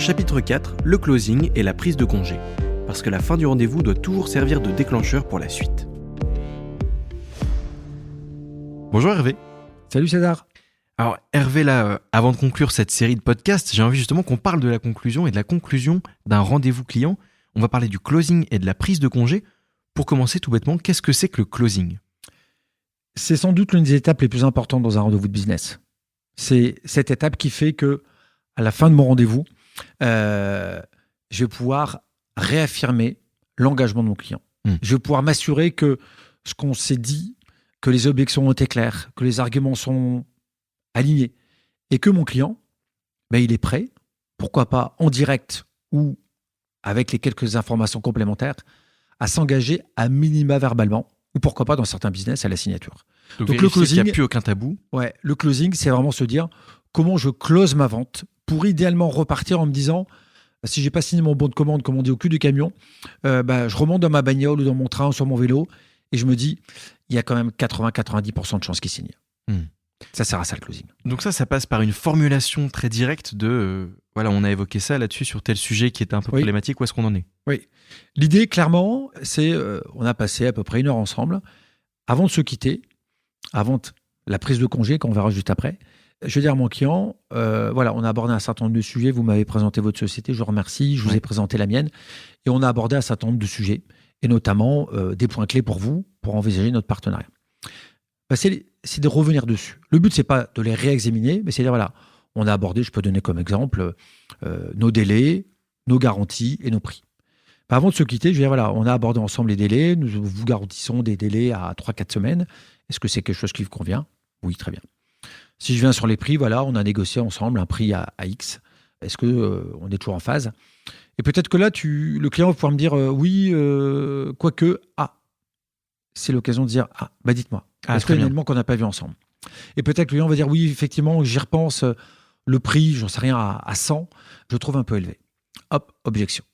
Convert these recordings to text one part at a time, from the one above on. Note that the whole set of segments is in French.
Chapitre 4, le closing et la prise de congé. Parce que la fin du rendez-vous doit toujours servir de déclencheur pour la suite. Bonjour Hervé. Salut César. Alors Hervé, là, avant de conclure cette série de podcasts, j'ai envie justement qu'on parle de la conclusion et de la conclusion d'un rendez-vous client. On va parler du closing et de la prise de congé. Pour commencer tout bêtement, qu'est-ce que c'est que le closing ? C'est sans doute l'une des étapes les plus importantes dans un rendez-vous de business. C'est cette étape qui fait que, à la fin de mon rendez-vous, je vais pouvoir réaffirmer l'engagement de mon client. Je vais pouvoir m'assurer que ce qu'on s'est dit, que les objections ont été claires, que les arguments sont alignés et que mon client, il est prêt, pourquoi pas en direct ou avec les quelques informations complémentaires, à s'engager à minima verbalement ou pourquoi pas dans certains business à la signature. Donc le closing, il n'y a plus aucun tabou. Ouais, le closing, c'est vraiment se dire comment je close ma vente pour idéalement repartir en me disant si j'ai pas signé mon bon de commande, comme on dit, au cul du camion, je remonte dans ma bagnole ou dans mon train ou sur mon vélo et je me dis il y a quand même 80-90% de chances qu'il signe. Ça sert à ça le closing. Donc ça passe par une formulation très directe de voilà, on a évoqué ça là-dessus sur tel sujet qui était un peu problématique, où est-ce qu'on en est ? Oui. L'idée, clairement, c'est on a passé à peu près 1 heure ensemble. Avant de se quitter, avant la prise de congé, qu'on verra juste après, je vais dire à mon client, on a abordé un certain nombre de sujets, vous m'avez présenté votre société, je vous remercie, je vous ai présenté la mienne, et on a abordé un certain nombre de sujets, et notamment des points clés pour vous, pour envisager notre partenariat. C'est de revenir dessus. Le but, c'est pas de les réexaminer, mais c'est de dire, voilà, on a abordé, je peux donner comme exemple, nos délais, nos garanties et nos prix. Avant de se quitter, je vais dire, voilà, on a abordé ensemble les délais, nous vous garantissons des délais à 3-4 semaines. Est-ce que c'est quelque chose qui vous convient ? Oui, très bien. Si je viens sur les prix, voilà, on a négocié ensemble un prix à X. Est-ce qu'on est toujours en phase ? Et peut-être que là, le client va pouvoir me dire oui, quoique, c'est l'occasion de dire dites-moi, est-ce qu'il y a un élément qu'on n'a pas vu ensemble ? Et peut-être que le client va dire oui, effectivement, j'y repense, le prix, j'en sais rien, à 100, je trouve un peu élevé. Hop, objection.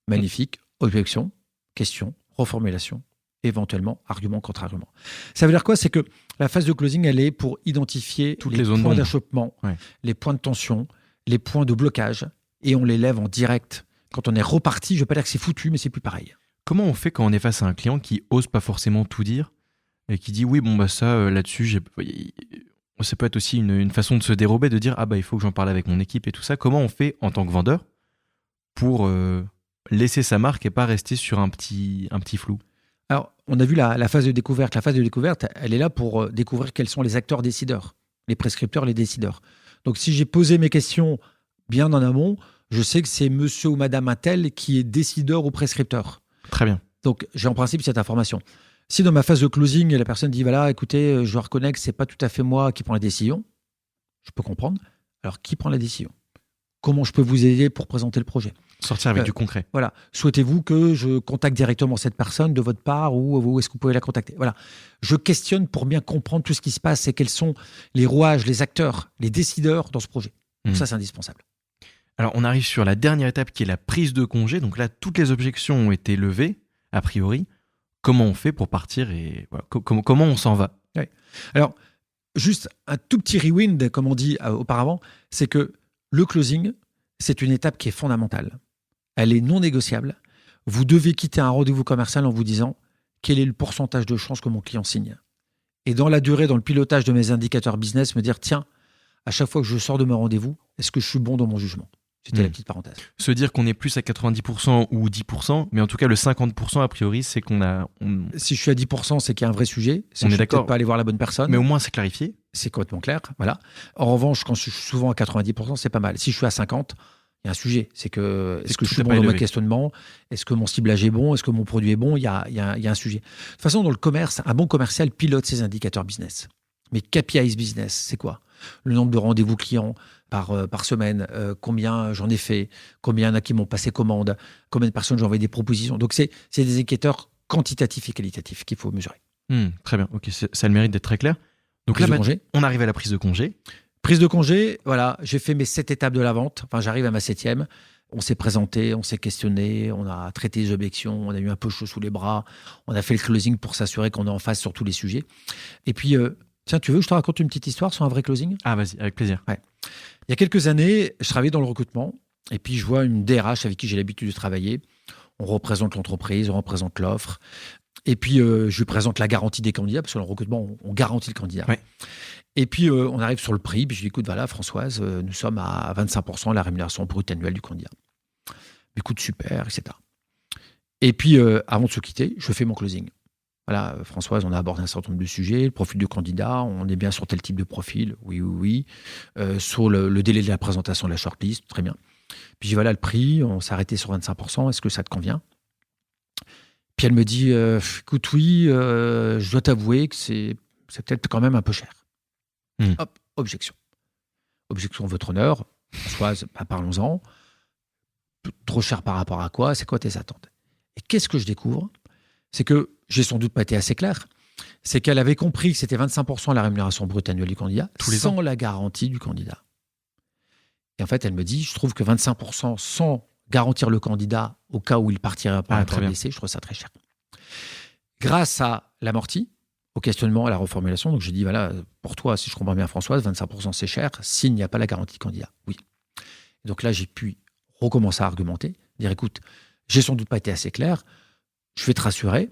Magnifique, objection, question, reformulation, éventuellement argument contre argument. Ça veut dire quoi ? C'est que la phase de closing, elle est pour identifier tous les points d'achoppement, les points de tension, les points de blocage, et on les lève en direct. Quand on est reparti, je ne veux pas dire que c'est foutu, mais c'est plus pareil. Comment on fait quand on est face à un client qui ose pas forcément tout dire et qui dit oui, ça, là-dessus, ça peut être aussi une façon de se dérober, de dire il faut que j'en parle avec mon équipe et tout ça. Comment on fait en tant que vendeur pour laisser sa marque et pas rester sur un petit flou ? Alors, on a vu la phase de découverte. La phase de découverte, elle est là pour découvrir quels sont les acteurs décideurs, les prescripteurs, les décideurs. Donc, si j'ai posé mes questions bien en amont, je sais que c'est monsieur ou madame un tel qui est décideur ou prescripteur. Très bien. Donc, j'ai en principe cette information. Si dans ma phase de closing, la personne dit, voilà, écoutez, je reconnais que ce n'est pas tout à fait moi qui prends la décision, je peux comprendre. Alors, qui prend la décision ? Comment je peux vous aider pour présenter le projet ? Sortir avec du concret. Voilà. Souhaitez-vous que je contacte directement cette personne de votre part ou est-ce que vous pouvez la contacter ? Voilà. Je questionne pour bien comprendre tout ce qui se passe et quels sont les rouages, les acteurs, les décideurs dans ce projet. Donc ça, c'est indispensable. Alors, on arrive sur la dernière étape qui est la prise de congé. Donc là, toutes les objections ont été levées, a priori. Comment on fait pour partir et voilà, comment on s'en va ? Alors, juste un tout petit rewind, comme on dit auparavant, c'est que le closing, c'est une étape qui est fondamentale. Elle est non négociable. Vous devez quitter un rendez-vous commercial en vous disant quel est le pourcentage de chances que mon client signe. Et dans la durée, dans le pilotage de mes indicateurs business, me dire tiens, à chaque fois que je sors de mon rendez-vous, est-ce que je suis bon dans mon jugement ? C'était la petite parenthèse. Se dire qu'on est plus à 90% ou 10%, mais en tout cas le 50% a priori, c'est qu'on a... Si je suis à 10%, c'est qu'il y a un vrai sujet. C'est on que est je ne d'accord. peut-être pas aller voir la bonne personne. Mais au moins c'est clarifié. C'est complètement clair, voilà. En revanche, quand je suis souvent à 90%, c'est pas mal. Si je suis à 50%, il y a un sujet. C'est que est-ce que je suis bon dans mon questionnement ? Est-ce que mon ciblage est bon ? Est-ce que mon produit est bon ? Il y a un sujet. De toute façon, dans le commerce, un bon commercial pilote ses indicateurs business. Mais KPIs business, c'est quoi ? Le nombre de rendez-vous clients par semaine, combien j'en ai fait, combien il y en a qui m'ont passé commande, combien de personnes j'ai envoyé des propositions. Donc, c'est des indicateurs quantitatifs et qualitatifs qu'il faut mesurer. Très bien, ok, ça a le mérite d'être très clair. Donc là, on arrive à la prise de congé. Prise de congé, voilà, j'ai fait mes 7 étapes de la vente. Enfin, j'arrive à ma 7e. On s'est présenté, on s'est questionné, on a traité les objections, on a eu un peu chaud sous les bras, on a fait le closing pour s'assurer qu'on est en phase sur tous les sujets. Et puis, tiens, tu veux que je te raconte une petite histoire sur un vrai closing ? Vas-y, avec plaisir. Ouais. Il y a quelques années, je travaillais dans le recrutement Et puis, je vois une DRH avec qui j'ai l'habitude de travailler. On représente l'entreprise, on représente l'offre. Et puis, je lui présente la garantie des candidats, parce que dans le recrutement, on garantit le candidat. Ouais. Et puis, on arrive sur le prix. Puis, je lui dis, écoute, voilà, Françoise, nous sommes à 25% de la rémunération brute annuelle du candidat. Écoute, super, etc. Et puis, avant de se quitter, je fais mon closing. Voilà, Françoise, on a abordé un certain nombre de sujets, le profil du candidat, on est bien sur tel type de profil, oui. Sur le délai de la présentation de la shortlist, très bien. Puis, je dis, voilà, le prix, on s'est arrêté sur 25%, est-ce que ça te convient ? Puis, elle me dit, écoute, oui, je dois t'avouer que c'est peut-être quand même un peu cher. Hop, objection. Objection, votre honneur. Françoise, parlons-en. Trop cher par rapport à quoi ? C'est quoi tes attentes ? Et qu'est-ce que je découvre ? C'est que j'ai sans doute pas été assez clair. C'est qu'elle avait compris que c'était 25% la rémunération brute annuelle du candidat, sans la garantie du candidat. Et en fait, elle me dit, je trouve que 25% sans garantir le candidat au cas où il partirait par un blessé, je trouve ça très cher. Grâce à l'amorti, au questionnement, à la reformulation, donc je dis, voilà, pour toi, si je comprends bien Françoise, 25% c'est cher s'il n'y a pas la garantie du candidat. Oui. Et donc là, j'ai pu recommencer à argumenter, dire, écoute, j'ai sans doute pas été assez clair, je vais te rassurer,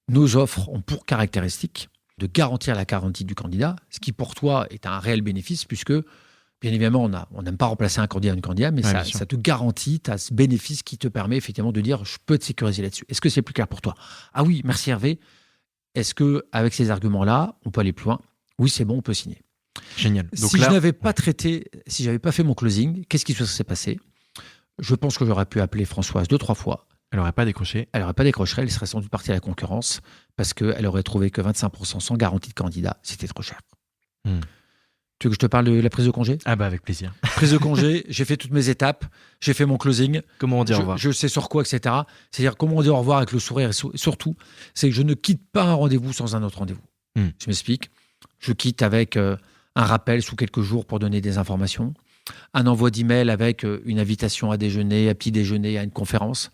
nos offres ont pour caractéristique de garantir la garantie du candidat, ce qui pour toi est un réel bénéfice, puisque, bien évidemment, on n'aime pas remplacer un candidat ou une candidate, mais ça te garantit, tu as ce bénéfice qui te permet effectivement de dire, je peux te sécuriser là-dessus. Est-ce que c'est plus clair pour toi ? Ah oui, merci Hervé. Est-ce qu'avec ces arguments-là, on peut aller plus loin ? Oui, c'est bon, on peut signer. Génial. Donc si je n'avais pas traité, si je n'avais pas fait mon closing, qu'est-ce qui se serait passé ? Je pense que j'aurais pu appeler Françoise 2-3 fois. Elle n'aurait pas décroché. Elle n'aurait pas décroché, elle serait sans doute partie à la concurrence parce qu'elle aurait trouvé que 25% sans garantie de candidat, c'était trop cher. Tu veux que je te parle de la prise de congé ? Ah bah avec plaisir. Prise de congé, j'ai fait toutes mes étapes, j'ai fait mon closing. Comment on dit au revoir ? Je sais sur quoi, etc. C'est-à-dire comment on dit au revoir avec le sourire. Et surtout, c'est que je ne quitte pas un rendez-vous sans un autre rendez-vous. Je m'explique. Je quitte avec un rappel sous quelques jours pour donner des informations. Un envoi d'email avec une invitation à déjeuner, à petit déjeuner, à une conférence.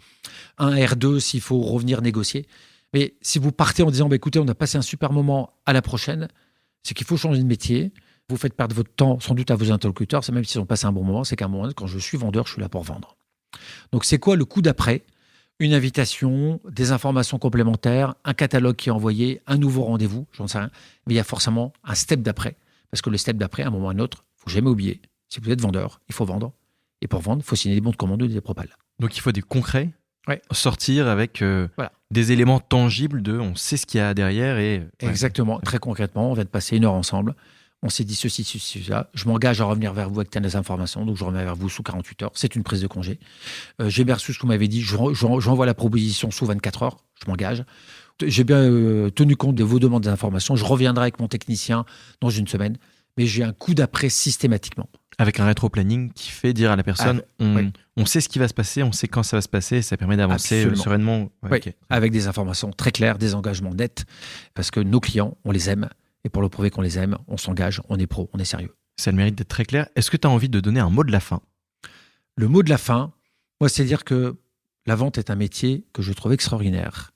Un R2 s'il faut revenir négocier. Mais si vous partez en disant, écoutez, on a passé un super moment, à la prochaine, c'est qu'il faut changer de métier. Vous faites perdre votre temps sans doute à vos interlocuteurs, c'est même s'ils ont passé un bon moment, c'est qu'à un moment, quand je suis vendeur, je suis là pour vendre. Donc c'est quoi le coup d'après ? Une invitation, des informations complémentaires, un catalogue qui est envoyé, un nouveau rendez-vous, j'en sais rien. Mais il y a forcément un step d'après. Parce que le step d'après, à un moment ou à un autre, il ne faut jamais oublier. Si vous êtes vendeur, il faut vendre. Et pour vendre, il faut signer des bons de commande ou des propales. Donc il faut du concret, sortir avec des éléments tangibles de on sait ce qu'il y a derrière. Exactement, très concrètement, on vient de passer 1 heure ensemble. On s'est dit ceci, ça. Je m'engage à revenir vers vous avec des informations, donc je reviens vers vous sous 48 heures. C'est une prise de congé. J'ai bien reçu ce que vous m'avez dit. J'envoie la proposition sous 24 heures. Je m'engage. J'ai bien tenu compte de vos demandes d'informations. Je reviendrai avec mon technicien dans 1 semaine. Mais j'ai un coup d'après systématiquement. Avec un rétro-planning qui fait dire à la personne, on sait ce qui va se passer, on sait quand ça va se passer, et ça permet d'avancer sereinement. Avec des informations très claires, des engagements nets, parce que nos clients, on les aime, et pour le prouver qu'on les aime, on s'engage, on est pro, on est sérieux. Ça a le mérite d'être très clair. Est-ce que tu as envie de donner un mot de la fin ? Le mot de la fin, moi, c'est dire que la vente est un métier que je trouve extraordinaire,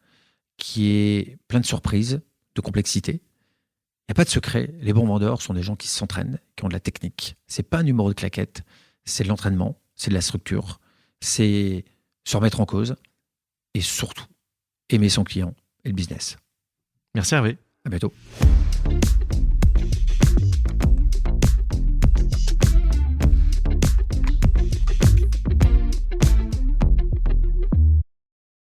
qui est plein de surprises, de complexité. Il n'y a pas de secret. Les bons vendeurs sont des gens qui s'entraînent, qui ont de la technique. C'est pas un numéro de claquette. C'est de l'entraînement, c'est de la structure, c'est se remettre en cause et surtout aimer son client et le business. Merci Hervé. À bientôt.